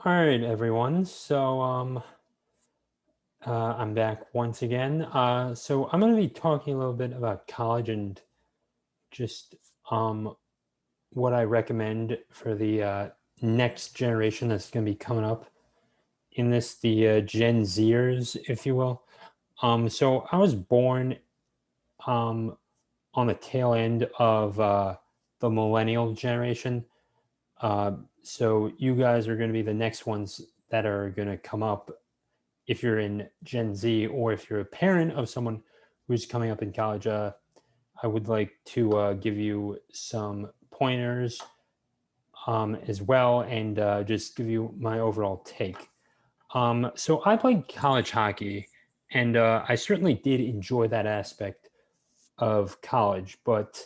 All right, everyone. I'm back once again. So I'm going to be talking a little bit about college and just what I recommend for the next generation that's going to be coming up in this, the Gen Zers, if you will. So I was born um, on the tail end of the millennial generation. So you guys are going to be the next ones that are going to come up if you're in Gen Z or if you're a parent of someone who's coming up in college. I would like to give you some pointers as well and just give you my overall take. So I played college hockey, and I certainly did enjoy that aspect of college, but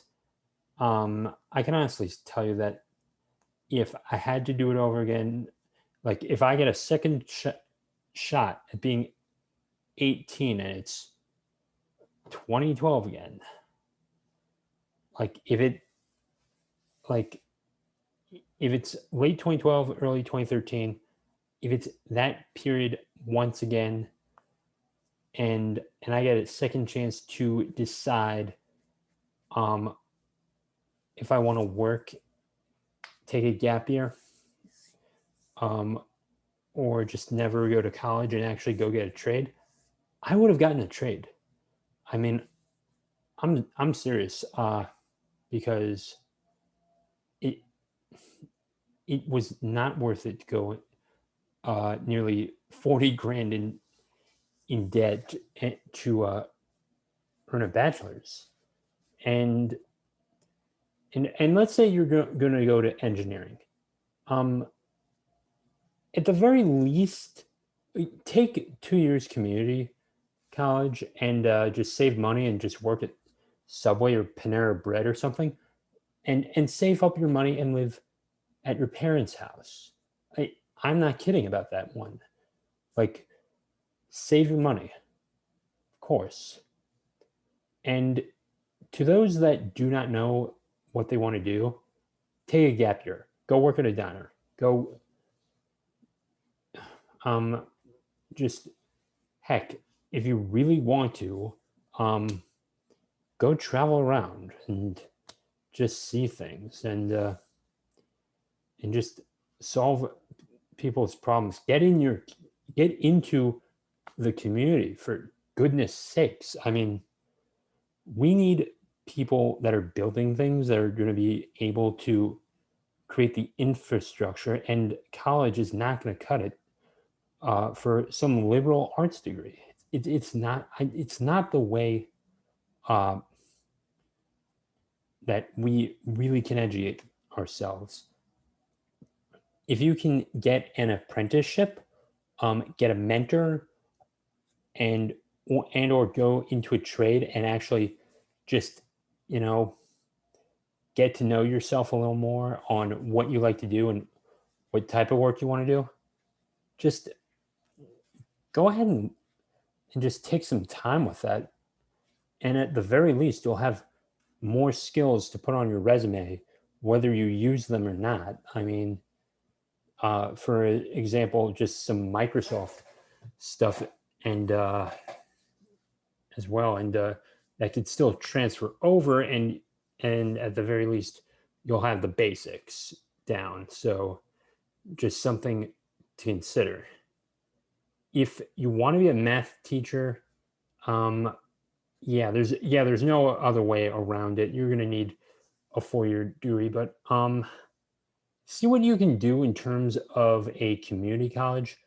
I can honestly tell you that if I had to do it over again, like if I get a second shot at being 18 and it's 2012 again, like like if it's late 2012, early 2013, if it's that period once again, and I get a second chance to decide um if I want to work, take a gap year, um or just never go to college and actually go get a trade, I would have gotten a trade. I mean, I'm serious, because it it was not worth it to go nearly 40 grand in debt to earn a bachelor's. And and let's say you're going to go to engineering. Um, at the very least, take 2 years community college and just save money and just work at Subway or Panera Bread or something, and save up your money and live at your parents' house. I'm not kidding about that one. Like, save your money, of course. And to those that do not know what they want to do, take a gap year. Go work at a diner. Go, um, just heck, if you really want to, um, go travel around and just see things and just solve people's problems. Get into the community for goodness sakes. I mean, we need people that are building things that are going to be able to create the infrastructure, and college is not going to cut it for some liberal arts degree. It's not the way uh, that we really can educate ourselves. If you can get an apprenticeship, get a mentor, and or go into a trade and actually just, you know, get to know yourself a little more on what you like to do and what type of work you want to do, just go ahead and just take some time with that. And at the very least, you'll have more skills to put on your resume, whether you use them or not. I mean, for example, just some Microsoft stuff and as well, and that could still transfer over, and at the very least, you'll have the basics down. So just something to consider. If you want to be a math teacher, um, there's no other way around it. You're gonna need a 4 year degree, but see what you can do in terms of a community college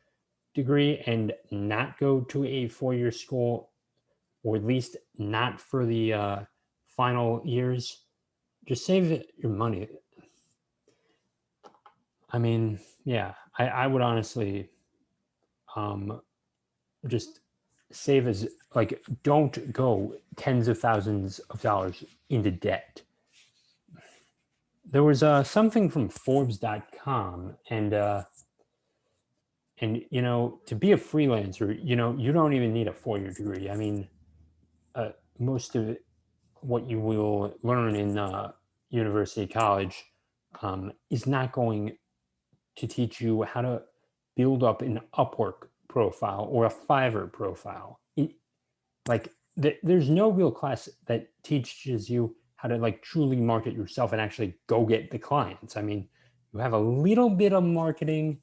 degree and not go to a 4 year school, or at least not for the final years. Just save your money. I mean, yeah, I would honestly um, just save as, like, don't go tens of thousands of dollars into debt. There was something from Forbes.com, and to be a freelancer, you don't even need a 4 year degree. I mean, most of it, what you will learn in university college is not going to teach you how to build up an Upwork profile or a Fiverr profile. Like there's no real class that teaches you how to like truly market yourself and actually go get the clients. I mean, you have a little bit of marketing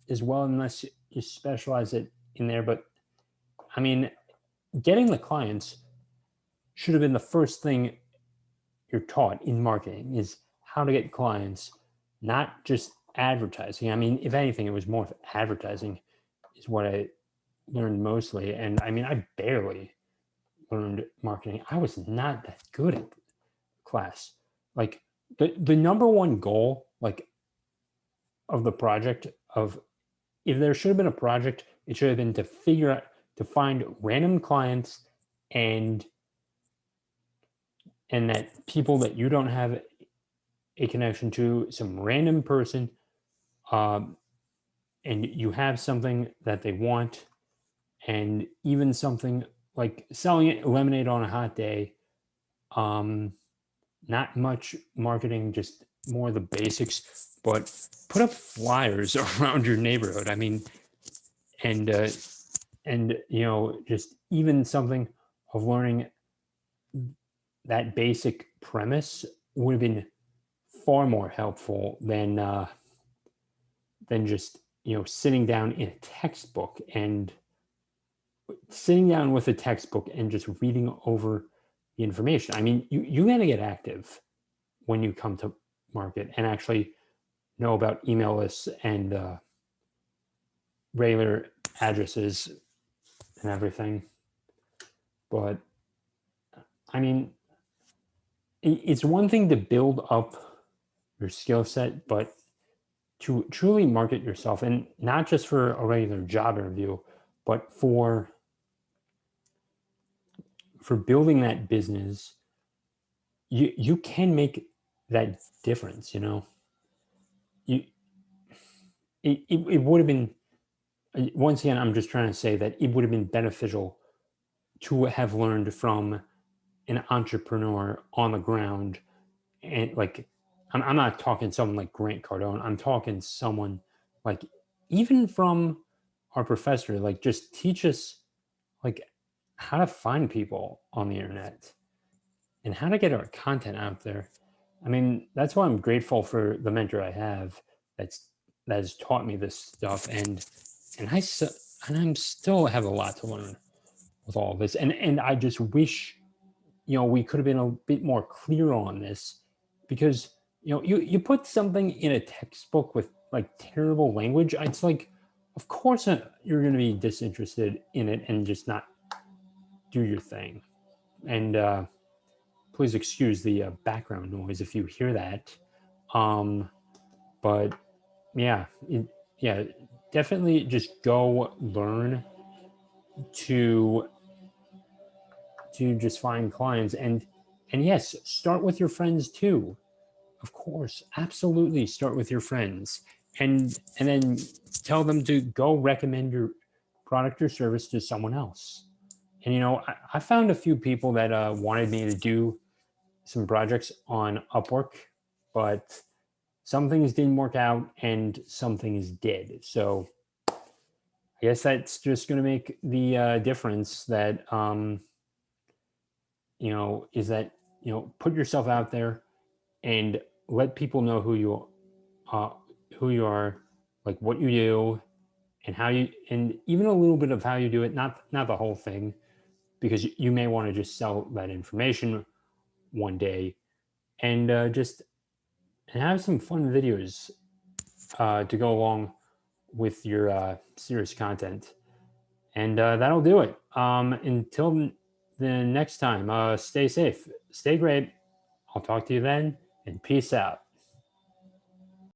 as well, unless you specialize it in there. But I mean, getting the clients should have been the first thing you're taught in marketing, is how to get clients, not just advertising. I mean, if anything, it was more of advertising is what I learned mostly. And I mean, I barely learned marketing. I was not that good at class. Like the number one goal, like of the project, of if there should have been a project, it should have been to figure out, to find random clients and that people that you don't have a connection to, some random person, and you have something that they want, and even something like selling lemonade on a hot day. Not much marketing, just more the basics, but put up flyers around your neighborhood. I mean, and just even something of learning that basic premise would have been far more helpful than just sitting down in a textbook and sitting down with a textbook and just reading over the information. I mean, you got to get active when you come to market and actually know about email lists and regular addresses and everything. But I mean, it's one thing to build up your skill set, but to truly market yourself, and not just for a regular job interview, but for building that business, you can make that difference. It would have been, once again, I'm just trying to say that it would have been beneficial to have learned from an entrepreneur on the ground. And like, I'm not talking someone like Grant Cardone. I'm talking someone like, even from our professor, like just teach us like how to find people on the internet and how to get our content out there. I mean, that's why I'm grateful for the mentor I have that has taught me this stuff, and I'm still have a lot to learn with all of this. And I just wish, we could have been a bit more clear on this, because you put something in a textbook with like terrible language, it's like, of course you're going to be disinterested in it and just not do your thing. And please excuse the background noise if you hear that. But yeah, definitely just go learn to just find clients, and yes, start with your friends too. Of course, absolutely, start with your friends, and then tell them to go recommend your product or service to someone else. And I found a few people that wanted me to do some projects on Upwork, but some things didn't work out and some things did. So I guess that's just going to make the difference, that is that put yourself out there and let people know who you are, like what you do and how you, and even a little bit of how you do it, not the whole thing, because you may want to just sell that information one day, and just have some fun videos to go along with your serious content. And that'll do it. Until the next time, stay safe, stay great. I'll talk to you then, and peace out.